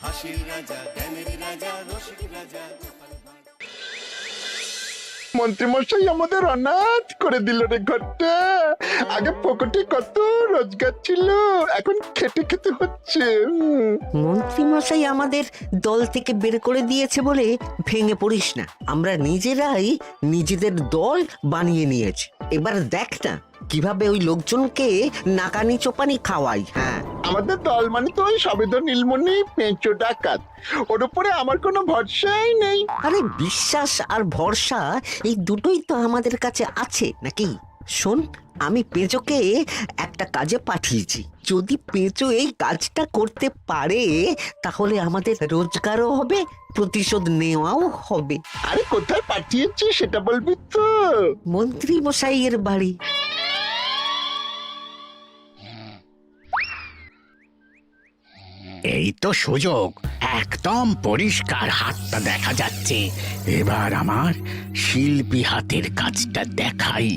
হাসির রাজা, জ্ঞানের রাজা, রসিক রাজা। মন্ত্রীমশাই আমাদের অনাথ করে দিল রে ঘরটা। আগে পকেটে কত রোজগার ছিল, এখন খেটে খেতে হচ্ছে। মন্ত্রী মশাই আমাদের দল থেকে বের করে দিয়েছে বলে ভেঙে পড়িস না। আমরা নিজেরাই নিজেদের দল বানিয়ে নিয়েছি। এবার দেখ না কিভাবে ওই লোকজনকে নাকানি চোপানি খাওয়াই। হ্যাঁ, আমাদের দল মানে তো ওই সবেদন নীলমণি পেঁচো ডাকাত, ওর উপরে আমার কোনো ভরসাই নেই। আরে বিশ্বাস আর ভরসা এই দুটোই তো আমাদের কাছে আছে নাকি? শোন, আমি পেঁচোকে একটা কাজে পাঠিয়েছি। যদি পেঁচো এই কাজটা করতে পারে তাহলে আমাদের রোজগারও হবে, প্রতিশোধ নেওয়াও হবে। আরে কোথায় পাঠিয়েছি সেটা বলবি তো? মন্ত্রী মশাইয়ের বাড়ি। এই তো সুযোগ, একদম পরিষ্কার হাতটা দেখা যাচ্ছে। এবার আমার শিল্পী হাতের কাজটা দেখাই।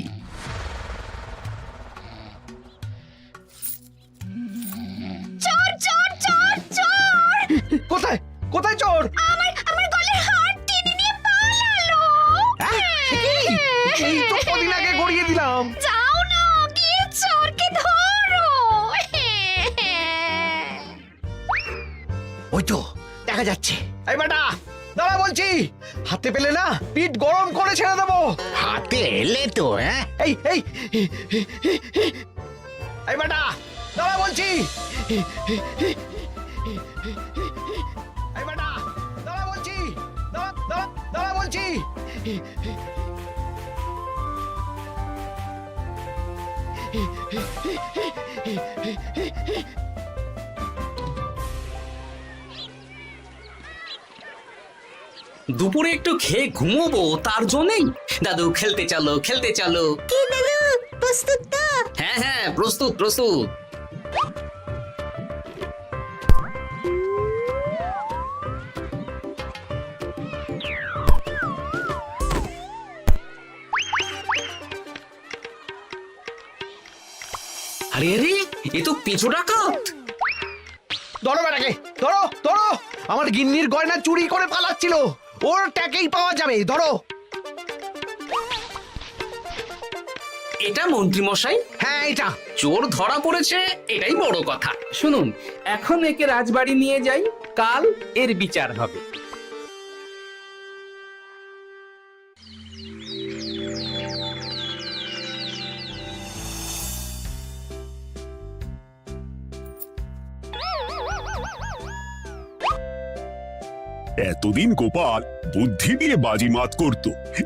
চোর চোর চোর চোর! কোথায় কোথায় চোর? আমার গলার হার টেনে নিয়ে পালালো। এই তো কদিন আগে গড়িয়ে দিলাম। যাও না, গিয়ে চোরকে ধরো। ওই তো দেখা যাচ্ছে। এই বেটা দাঁড়া বলছি, হাতে পেলে না পিঠ গরম করে ছেড়ে দেবো। হাতে এলে তো এই এই এই বেটা দাঁড়া বলছি। এই বেটা দাঁড়া বলছি, দাঁড়া বলছি। দুপুরে একটু খেয়ে ঘুমোবো, তার জন্যই। দাদু খেলতে চলো, খেলতে চলো। কি দাদু, প্রস্তুত তো? হ্যাঁ হ্যাঁ, প্রস্তুত প্রস্তুত। আরে আরে, এ তো পিছু ডাকাত। ধরো বেটাকে, ধরো ধরো। আমার গিন্নির গয়না চুরি করে পালাচ্ছিল, ওর ট্যাকেই পাওয়া যাবে। ধরো। এটা মন্ত্রী মশাই? হ্যাঁ এটা। চোর ধরা পড়েছে, এটাই বড় কথা। শুনুন, এখন একে রাজবাড়ি নিয়ে যাই, কাল এর বিচার হবে। এতদিন গোপাল বুদ্ধি দিয়ে বাজিমাত করত,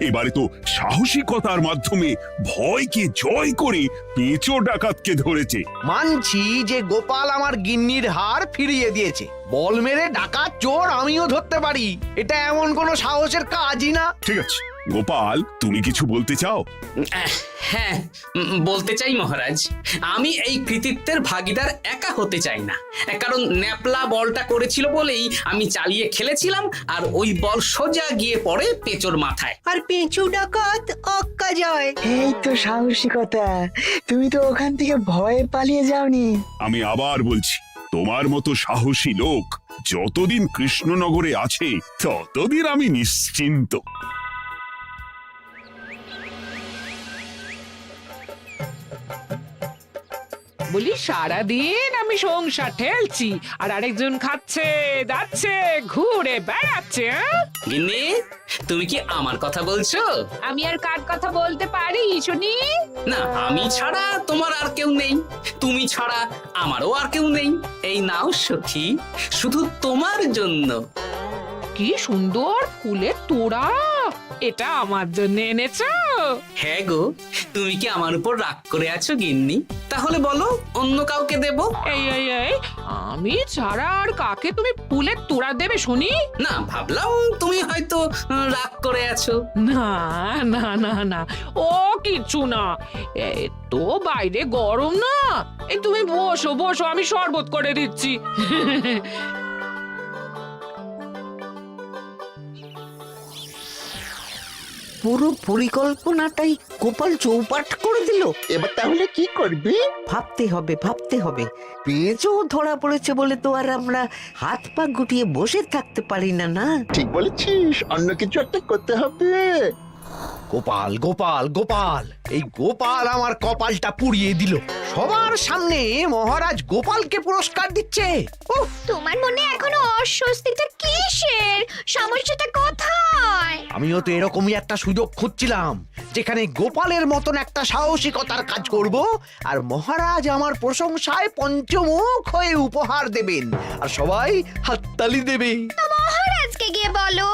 এবারে তো সাহসিকতার মাধ্যমে ভয়কে জয় করে পেঁচো ডাকাতকে ধরেছে। মানছি যে গোপাল আমার গিন্নির হার ফিরিয়ে দিয়েছে। বল মেরে ডাকাত চোর আমিও ধরতে পারি, এটা এমন কোনো সাহসের কাজই না। ঠিক আছে গোপাল, তুমি কিছু বলতে চাও? হ্যাঁ, বলতে চাই মহারাজ। আমি এই কৃতিত্বের ভাগীদার একা হতে চাই না। কারণ ন্যাপলা বলটা করেছিল বলেই আমি চালিয়ে খেলেছিলাম, আর ওই বল সোজা গিয়ে পড়ে পেঁচোর মাথায়। আর পেঁচু ডাকাত অক্কা যায়। এই তো সাহসিকতা, তুমি তো ওখান থেকে ভয়ে পালিয়ে যাওনি। আমি আবার বলছি, তোমার মতো সাহসী লোক যতদিন কৃষ্ণনগরে আছে ততদিন আমি নিশ্চিন্ত। বলি সারাদিন আমি সংসার ঠেলছি আর আরেকজন খাচ্ছে যাচ্ছে ঘুরে বেড়াচ্ছে। গিন্নি, তুমি কি আমার কথা বলছো? আমি আর কার কথা বলতে পারি শুনি? না, আমি ছাড়া তোমার আর কেউ নেই, তুমি ছাড়া আমারও আর কেউ নেই। এই নাও সখী, শুধু তোমার জন্য। কি সুন্দর ফুলের তোড়া, এটা আমার জন্য এনেছো? হ্যাঁ গো, তুমি কি আমার উপর রাগ করে আছো গিন্নি? তাহলে বলো, অন্য কাউকে দেব? এই এই এই, আমি ছাড়া আর কাকে তুমি ফুলের তোড়া দেবে শুনি? না, ভাবলাম তুমি হয়তো রাগ করে আছো। না না না না, ও কিচ্ছু না। এই তো বাইরে গরম না, এই তুমি বসো বসো, আমি শরবত করে দিচ্ছি। পুরো পরিকল্পনাটাই গোপাল চৌপাট করে দিল। এবার তাহলে কি করবি? ভাবতে হবে পেঁচো ধরা পড়েছে বলে তো আর আমরা হাত পা গুটিয়ে বসে থাকতে পারি না। না, ঠিক বলেছিস, অন্য কিছু একটা করতে হবে। গোপাল গোপাল গোপাল, এই গোপাল আমার কপালটা পুড়িয়ে দিল। সবার সামনে মহারাজ গোপালকে পুরস্কার দিচ্ছে। উফ, তোমার মনে এখনো অস্বস্তিটা কিসের? সমস্যাটা কোথায়? আমিও তো এরকমই একটা সুযোগ খুঁজছিলাম, যেখানে গোপালের মতন একটা সাহসিকতার কাজ করব, আর মহারাজ আমার প্রশংসায় পঞ্চমুখ হয়ে উপহার দেবেন, আর সবাই হাততালি দেবে। তো মহারাজকে গিয়ে বলো,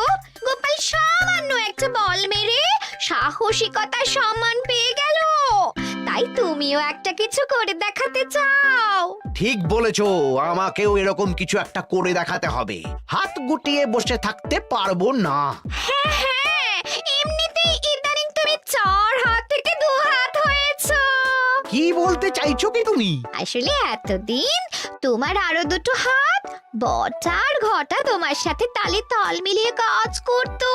গোপাল সামান্য একটা বল মেরে সাহসিকতার সম্মান পেয়ে গেল, তাই তুমিও একটা কিছু করে দেখাতে চাও। ঠিক বলেছো, আমাকেও এরকম কিছু একটা করে দেখাতে হবে। হাত গুটিয়ে বসে থাকতে পারবো না। হ্যাঁ, এমনিতেই ইদানিং তুমি 4 হাত থেকে 2 হাত হয়েছো। কি বলতে চাইছো কি তুমি? আসলে এতদিন তোমার আরো 2টো হাত বটা আর ঘটা তোমার সাথে তালে তাল মিলিয়ে কাজ করতো,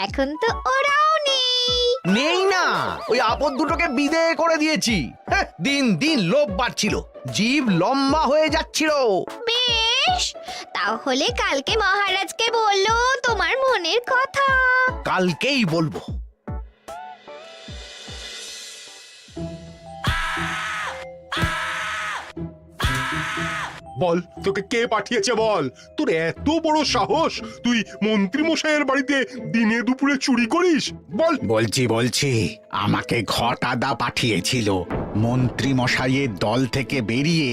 এখন তো ওরাও নেই না, ওই আপদ দুটোকে বিদেয় করে দিয়েছি। দিন দিন লোভ বাড়ছিল, জীব লম্বা হয়ে যাচ্ছিল। বেশ, তাহলে কালকে মহারাজকে বললো তোমার মনের কথা। কালকেই বলবো। বল, তোকে কে পাঠিয়েছে বল? তোর এত বড় সাহস, তুই মন্ত্রী মশাইয়ের বাড়িতে দিনে দুপুরে চুরি করিস? বল। বলছি আমাকে ঘটাদা পাঠিয়েছিল। মন্ত্রী মশাইয়ের দল থেকে বেরিয়ে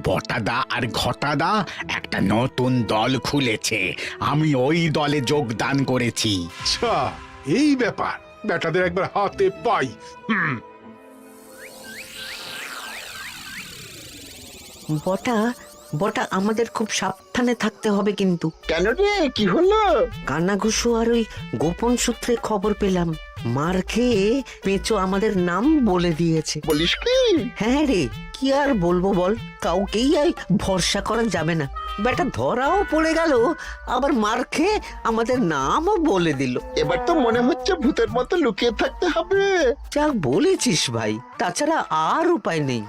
বটাদা আর ঘটাদা একটা নতুন দল খুলেছে, আমি ওই দলে যোগদান করেছি। আচ্ছা, এই ব্যাপার, বেটাদের একবার হাতে পাই। বটা আমাদের খুব সাবধানে থাকতে হবে কিন্তু। কেন রে, কি হলো? কানাঘুষো আর ওই গোপন সূত্রে খবর পেলাম, মার খেয়ে পেঁচো আমাদের নাম বলে দিয়েছে। বলিস কি? হ্যাঁ রে, কি আর বলবো বল, কাউকেই আর ভরসা করা যাবে না। বেটা ধরাও পড়ে গেল, আবার মার খেয়ে আমাদের নামও বলে দিল। এবার তো মনে হচ্ছে ভূতের মতো লুকিয়ে থাকতে হবে। যা বলেছিস ভাই, তাছাড়া আর উপায় নেই।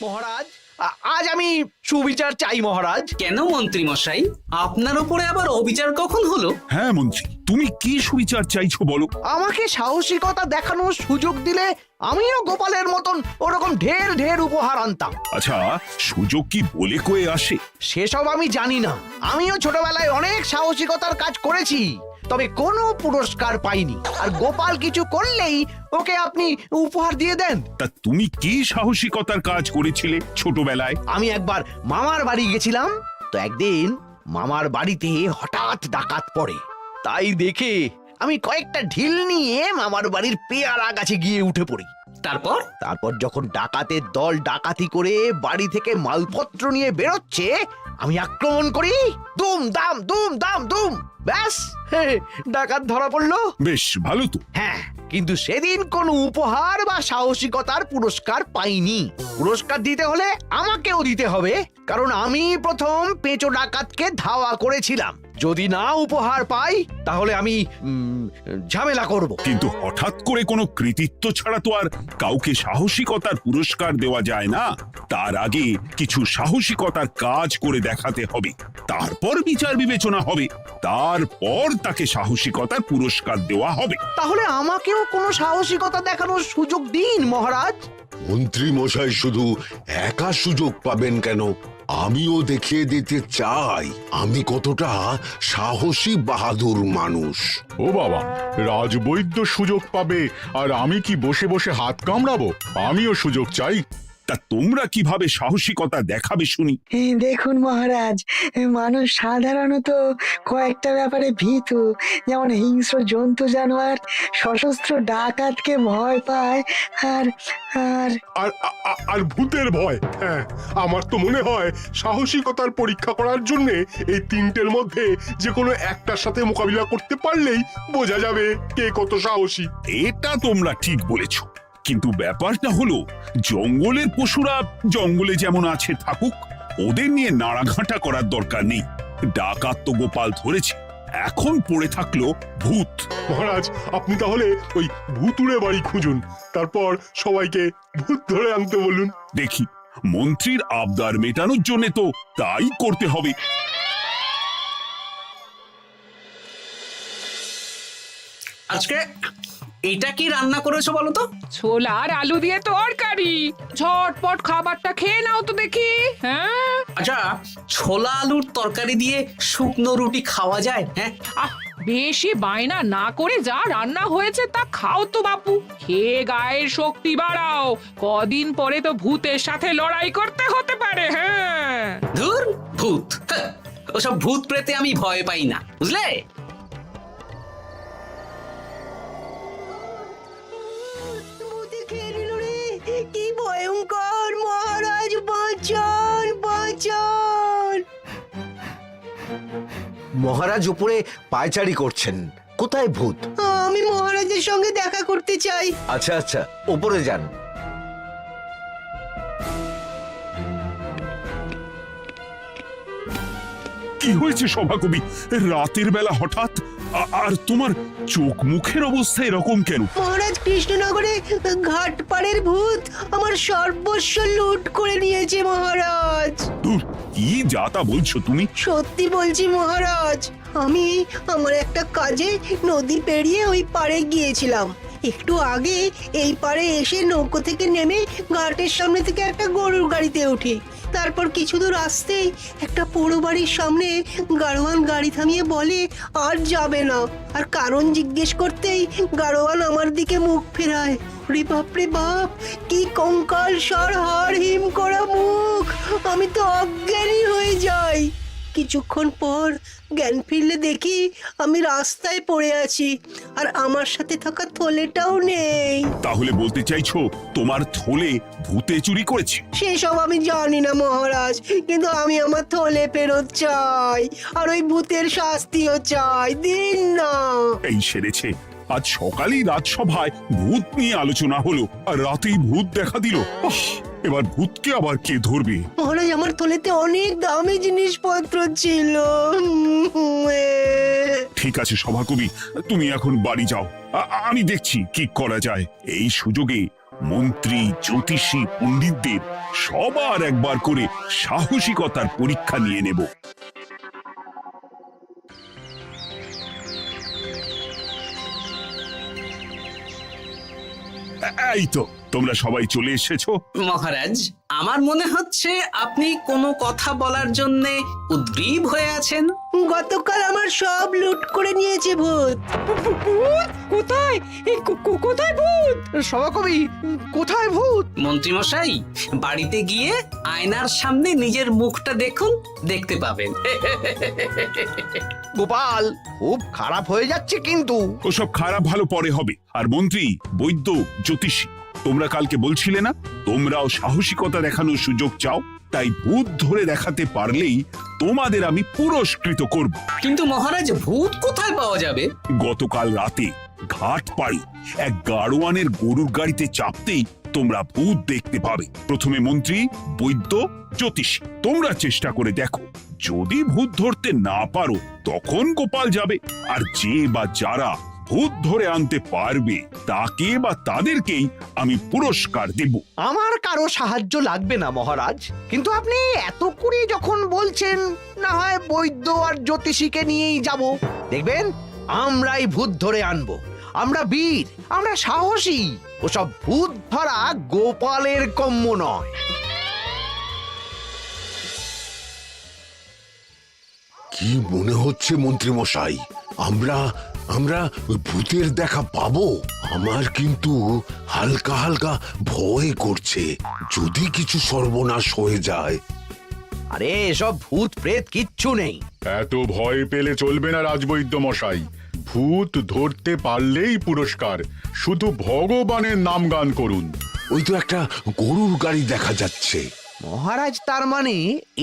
মহারাজ, আজ আমি সুবিচার চাই মহারাজ। কেন মন্ত্রী মশাই, আপনার উপরে আবার অবিচার কখন হলো? হ্যাঁ মন্ত্রী, তুমি কি সুবিচার চাইছো বলো? আমাকে সাহসিকতা দেখানোর সুযোগ দিলে আমিও গোপালের মতন ওরকম ঢের ঢের উপহার আনতাম। আচ্ছা, সুযোগ কি বলে কয়ে আসে? সেসব আমি জানি না। আমিও ছোটবেলায় অনেক সাহসিকতার কাজ করেছি, তবে কোনো পুরস্কার পাইনি। আর গোপাল কিছু করলেই ওকে আপনি উপহার দিয়ে দেন। তা তুমি কি সাহসিকতার কাজ করেছিলে ছোটবেলায়? আমি একবার মামার বাড়ি গেছিলাম, তো একদিন মামার বাড়িতে হঠাৎ ডাকাত পড়ে। তাই দেখে আমি কয়েকটা ঢিল নিয়ে মামার বাড়ির পেয়ারা গাছে গিয়ে উঠে পড়ি। তারপর যখন ডাকাতের দল ডাকাতি করে বাড়ি থেকে মালপত্র নিয়ে বেরোচ্ছে, আমি আক্রমণ করি। দুম দাম দুম দাম দুম, ব্যাস, ডাকাত ধরা পড়লো। বেশ ভালো তো। হ্যাঁ, কিন্তু সেদিন কোনো উপহার বা সাহসিকতার পুরস্কার পাইনি। পুরস্কার দিতে হলে আমাকেও দিতে হবে, কারণ আমি প্রথম পেঁচো ডাকাতকে ধাওয়া করেছিলাম। যদি না উপহার পাই তাহলে আমি ঝামেলা করব। কিন্তু হঠাৎ করে কোনো কৃতিত্ব ছাড়া তো আর কাউকে সাহসিকতার পুরস্কার দেওয়া যায় না। তার আগে কিছু সাহসিকতার কাজ করে দেখাতে হবে, তারপর বিচার বিবেচনা হবে, তারপর তাকে সাহসিকতার পুরস্কার দেওয়া হবে। তাহলে আমাকেও কোনো সাহসিকতা দেখানোর সুযোগ দিন মহারাজ। মন্ত্রী মশাই শুধু একা সুযোগ পাবেন কেন, আমিও দেখিয়ে দিতে চাই আমি কতটা সাহসী বাহাদুর মানুষ। ও বাবা, রাজবৈদ্য সুযোগ পাবে আর আমি কি বসে বসে হাত কামড়াবো? আমিও সুযোগ চাই। তা তোমরা কিভাবে সাহসিকতা দেখাবে শুনি? দেখুন মহারাজ, মানুষ সাধারণত কয়েকটা ব্যাপারে ভীতু, যেমন হিংস্র জন্তু জানোয়ার, সশস্ত্র ডাকাতকে ভয় পায়, আর আর আর ভূতের ভয়। হ্যাঁ, আমার তো মনে হয় সাহসিকতার পরীক্ষা করার জন্য এই তিনটের মধ্যে যে কোনো একটার সাথে মোকাবিলা করতে পারলেই বোঝা যাবে কে কত সাহসী। এটা তোমরা ঠিক বলেছ। কিন্তু ব্যাপারটা হলো জঙ্গলের পশুরা জঙ্গলে যেমন আছে থাকুক, ওদের নিয়ে নাড়াঘাটা করার দরকার নেই। ডাকাত তো গোপাল ধরেছে, এখন পড়ে থাকলো ভূত। মহারাজ আপনি তাহলে ওই ভুতুড়ে বাড়ি খুঁজুন, তারপর সবাইকে ভূত ধরে আনতে বলুন। দেখি, মন্ত্রীর আবদার মেটানোর জন্য তো তাই করতে হবে। আজকে এটা কি রান্না করেছো বলো তো? ছোলা আর আলু দিয়ে তরকারি। ঝটপট খাবারটা খেয়ে নাও তো দেখি। হ্যাঁ, আচ্ছা, ছোলা আলুর তরকারি দিয়ে শুকনো রুটি খাওয়া যায়? হ্যাঁ, আহ, বেশি বায়না না করে যা রান্না হয়েছে তা খাও তো বাপু। খেয়ে গায়ের শক্তি বাড়াও, কদিন পরে তো ভূতের সাথে লড়াই করতে হতে পারে। হ্যাঁ, ধুর ভূত, হ্যাঁ, ওসব ভূত প্রেতে আমি ভয় পাই না, বুঝলে? কি ভয়ঙ্কর! মহারাজ বাঁচান, বাঁচান! মহারাজ উপরে পায়চারি করছেন, কোথায় ভূত? আমি মহারাজের সঙ্গে দেখা করতে চাই। আচ্ছা আচ্ছা, উপরে যান। কি হয়েছে সভাকবি? রাতের বেলা হঠাৎ আর তোমার চোখ মুখের অবস্থা এরকম কেন? মহারাজ, কৃষ্ণনগরে ঘাটপাড়ের ভূত আমার সর্বস্ব লুট করে নিয়েছে মহারাজ। দূর, কি যা তা বলছো তুমি? সত্যি বলছি মহারাজ, আমি আমার একটা কাজে নদী পেরিয়ে ওই পাড়ে গিয়েছিলাম। একটু আগে এই পাড়ে এসে নৌকো থেকে নেমে ঘাটের সামনে থেকে একটা গরুর গাড়িতে উঠি। তারপর কিছু দূর আসতেই একটা পোড়ো বাড়ির সামনে গাড়োয়ান গাড়ি থামিয়ে বলে আর যাবে না। আর কারণ জিজ্ঞেস করতেই গাড়োয়ান আমার দিকে মুখ ফেরায়। রে বাপ রে বাপ, কি কঙ্কাল সার হাড় হিম করা মুখ! আমি তো অজ্ঞানী হয়ে যাই। কিছুক্ষণ পর জ্ঞান ফিরলে দেখি আমি রাস্তায় পড়ে আছি, আর আমার সাথে থাকা থলেটাও নেই। তাহলে বলতে চাইছো তোমার থলে ভূতে চুরি করেছে? সেসব আমি জানি না মহারাজ, কিন্তু আমি আমার থলে ফেরত চাই, আর ওই ভূতের শাস্তিও চাই। দিন না। এই সেরেছে, আজ সকালেই রাজসভায় ভূত নিয়ে আলোচনা হলো, আর রাতেই ভূত দেখা দিল। এবার ভূতকে আবার কে ধরবে? মহারাজ, আমার থলেতে অনেক দামি জিনিসপত্র ছিল। ঠিক আছে সভাকবি, তুমি এখন বাড়ি যাও, আমি দেখছি কি করা যায়। এই সুযোগে মন্ত্রী, জ্যোতিষী, পণ্ডিতদের সবার একবার করে সাহসিকতার পরীক্ষা নিয়ে নেব। এই তো তোমরা সবাই চলে এসেছো। মহারাজ, আমার মনে হচ্ছে আপনি কোনো কথা বলার জন্য উদ্গ্রীব হয়ে আছেন। গতকাল আমার সব লুট করে নিয়েছে ভূত। কোথায়? কোথায় ভূত? সভাকবি, কোথায় ভূত? মন্ত্রী মশাই, বাড়িতে গিয়ে আয়নার সামনে নিজের মুখটা দেখুন, দেখতে পাবেন। গোপাল, খুব খারাপ হয়ে যাচ্ছে কিন্তু। ওসব খারাপ ভালো পরে হবে। আর মন্ত্রী, বৈদ্য, জ্যোতিষী, তোমরা কালকে বলছিলে না তোমরাও সাহসিকতা দেখানোর সুযোগ চাও? তাই ভূত ধরে দেখাতে পারলেই তোমাদের আমি পুরস্কৃত করব। কিন্তু মহারাজ, ভূত কোথায় পাওয়া যাবে? গতকাল রাতে ঘাট পাড়ি এক গাড়োয়ানের গরুর গাড়িতে চাপতেই তোমরা ভূত দেখতে পাবে। প্রথমে মন্ত্রী, বৈদ্য, জ্যোতিষী, তোমরা চেষ্টা করে দেখো। যদি ভূত ধরতে না পারো তখন গোপাল যাবে, আর যে বা যারা ভূত ধরে আনতে পারবে তাকে বা তাদেরকেই আমি পুরস্কার দেব। আমার কারো সাহায্য লাগবে না মহারাজ, কিন্তু আপনি এত করে যখন বলছেন, না হয় বৈদ্য আর জ্যোতিষীকে নিয়েই যাব। দেখবেন, আমরাই ভূত ধরে আনবো। আমরা বীর, আমরা সাহসী। ওসব ভূত ধরা গোপালের কম্য নয়। কি মনে হচ্ছে মন্ত্রী মশাই, আমরা আমরা ভূতের দেখা পাবো? আমার কিন্তু হালকা হালকা ভয় করছে, যদি কিছু সর্বনাশ হয়ে যায়। আরে এসব ভূত প্রেত কিচ্ছু নেই। এত ভয় পেলে চলবে না রাজবৈদ্য মশাই। ভূত ধরতে পারলেই পুরস্কার, শুধু ভগবানের নাম গান করুন। ওই তো একটা গরুর গাড়ি দেখা যাচ্ছে। মহারাজ তার মানে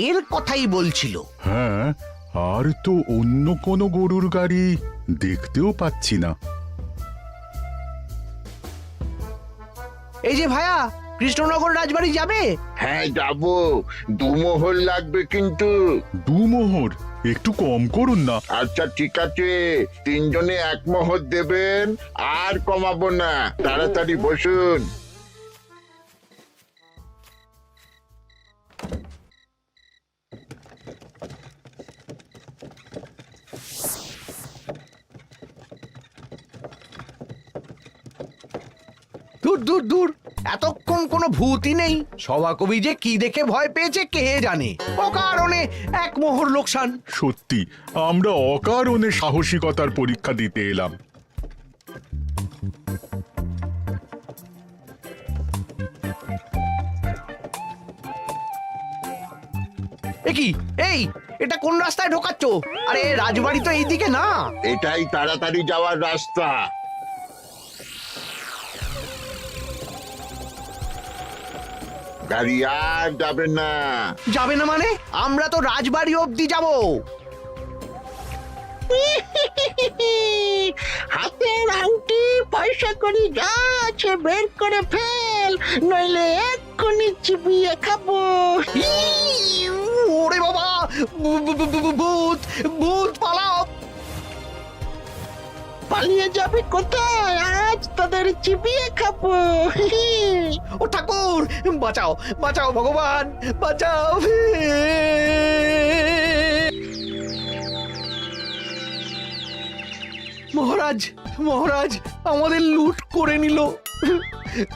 এর কথাই বলছিল। হ্যাঁ, আর তো অন্য কোনো গরুর গাড়ি দেখতেও পাচ্ছি না। এই যে ভায়া, কৃষ্ণনগর রাজবাড়ি যাবে? হ্যাঁ যাব, 2 মোহর লাগবে কিন্তু। 2 মোহর একটু কম করুন না। আচ্ছা ঠিক আছে, 3 জনে 1 মোহর দেবেন, আর কমাবো না। তাড়াতাড়ি বসুন। দূর দূর দূর, এতক্ষণ কোনো ভূতই নেই। সভাকবি যে কি দেখে ভয় পেয়েছে কে জানে। অকারণে 1 মোহর লোকসান। সত্যি আমরা অকারণে সাহসিকতার পরীক্ষা দিতে এলাম। কি এই, এটা কোন রাস্তায় ঢোকাচ্ছ? আরে রাজবাড়ি তো এইদিকে না। এটাই তাড়াতাড়ি যাওয়ার রাস্তা। গাড়ি আর যাবে না। যাবে না মানে? আমরা তো রাজবাড়ি অবধি যাব। হাতের আংটি পয়সা করি যা আছে বের করে ফেল, নইলে এক্ষুনি চিবিয়ে খাবো। ওরে বাবা, ভূত ভূত, পালাও। পালিয়ে যাবে কোথায়? আজ তোদের চিবিয়ে খাবো। ও ঠাকুর, বাঁচাও বাঁচাও ভগবান, বাঁচাও। মহারাজ মহারাজ, আমাদের লুট করে নিল।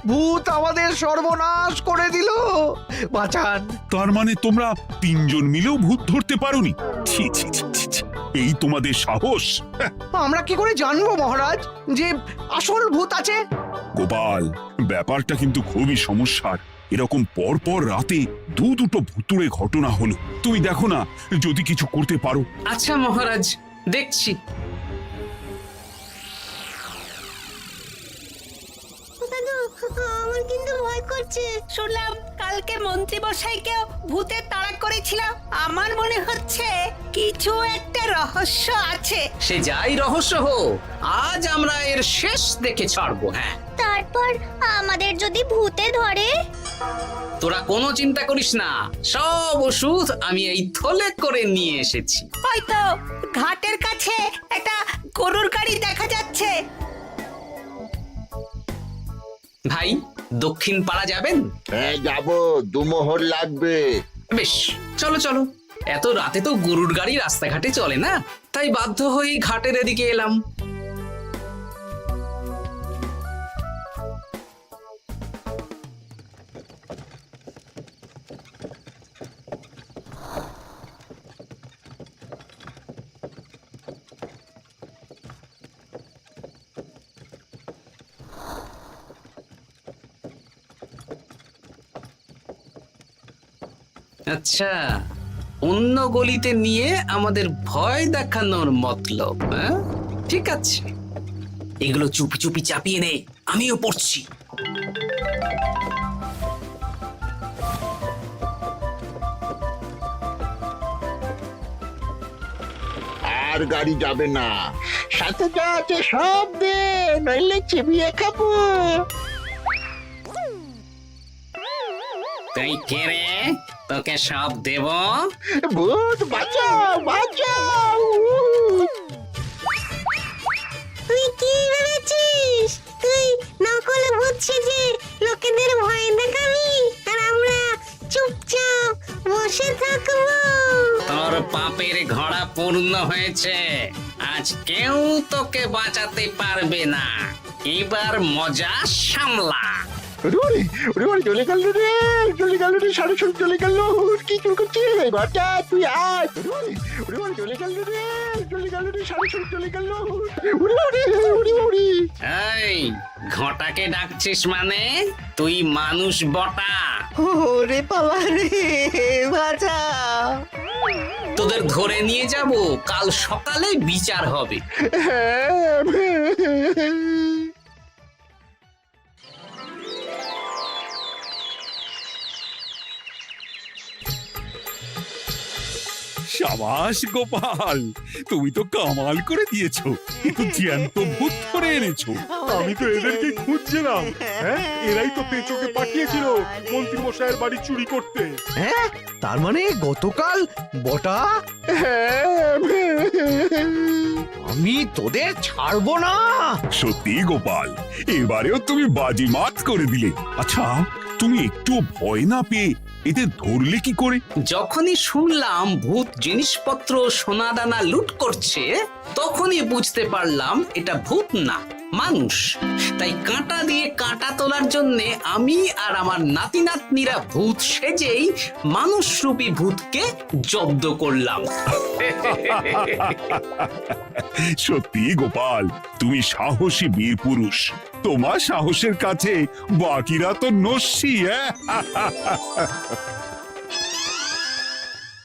ভূত আমাদের সর্বনাশ করে দিল, বাঁচান। তার মানে তোমরা 3 জন মিলেও ভূত ধরতে পারোনি? ছি ছি ছি ছি ছি। এই তোমাদের সাহস! আমরা কি করে জানবো মহারাজ যে আসল ভূত আছে? গোপাল, ব্যাপারটা কিন্তু খুবই সমস্যার। এরকম পর পর রাতে দুটো ভুতুড়ে ঘটনা হলো। তুমি দেখো না, যদি কিছু করতে পারো। আচ্ছা মহারাজ, দেখছি। আমার কিন্তু ভয় করছে। শুনলাম কালকে মন্ত্রী মশাইকেও ভূতের তাড়া করেছিল। আমার মনে হচ্ছে কিছু একটা রহস্য আছে। সে যাই রহস্য হোক, আজ আমরা এর শেষ দেখে ছাড়বো। হ্যাঁ, তারপর আমাদের যদি ভূতে ধরে? তোরা কোনো চিন্তা করিস না, সব ওষুধ আমি এই থলে করে নিয়ে এসেছি। হয়তো ঘাটের কাছে একটা গরুর গাড়ি দেখা যাচ্ছে। ভাই, দক্ষিণ পাড়া যাবেন? হ্যাঁ যাব, 2 মোহর লাগবে। বেশ, চলো চলো। এত রাতে তো গরুর গাড়ি রাস্তাঘাটে চলে না, তাই বাধ্য হয়ে ঘাটের এদিকে এলাম। আচ্ছা, অন্য গলিতে নিয়ে আমাদের ভয় দেখানোর মতলব? হ্যাঁ, ঠিক আছে, এগুলো চুপি চুপি চাপিয়ে নে, আমিও পড়ছি। আর গাড়ি যাবে না। সাথে যা আছে সব দে, নইলে চিবিয়ে খাবো। তুই কে রে? তোকে সব দেব? ভূত বাঁচাও বাঁচাও। তুই কি ভেবেছিস? তুই নকল ভূত সেজে লোকেদের ভয় দেখাবি, আর আমরা চুপচাপ বসে থাকবো? তোর পাপের ঘোড়া পূর্ণ হয়েছে, আজ কেউ তোকে বাঁচাতে পারবে না। এবার মজা সামলা। চলে গেল রে, চলে গেল রে, সাড়ে ছয় চলে গেল। কি চুল করছিস বাচ্চা? তুই আয়। চলে গেল রে, চলে গেল রে, সাড়ে ছয় চলে গেল। এই ঘটাকে ডাকছিস মানে? তুই মানুষ বটা? ওরে বাবা রে, বাঁচা। তোদের ধরে নিয়ে যাব, কাল সকালে বিচার হবে। সাবাস গোপাল, তুমি তো কামাল করে দিয়েছো, কিন্তু জ্যান্ত ভূত ধরে এনেছো। আমি তো এদেরকে খুঁজছিলাম। হ্যাঁ, এরাই তো পেঁচোকে পাঠিয়েছিল মন্ত্রী মশাইয়ের বাড়ি চুরি করতে। হ্যাঁ, তার মানে গতকাল বটা, আমি তোদের ছাড়বো না। সত্যি গোপাল, এবারেও তুমি বাজিমাত করে দিলে। আচ্ছা, তুমি একটু ভয় না পেয়ে এদের ধরলে কি করে? যখনই শুনলাম ভূত জিনিসপত্র সোনাদানা লুট করছে, তখনই বুঝতে পারলাম এটা ভূত না, মানুষ। তাই কাঁটা দিয়ে কাঁটা তোলার জন্য আমি আর আমার নাতি নাতনিরা ভূত সেজেই মানুষরূপী ভূতকে জব্দ করলাম। সত্যি গোপাল, তুমি সাহসী বীর পুরুষ। তোমার সাহসের কাছে বাকিরা তো নস্যি।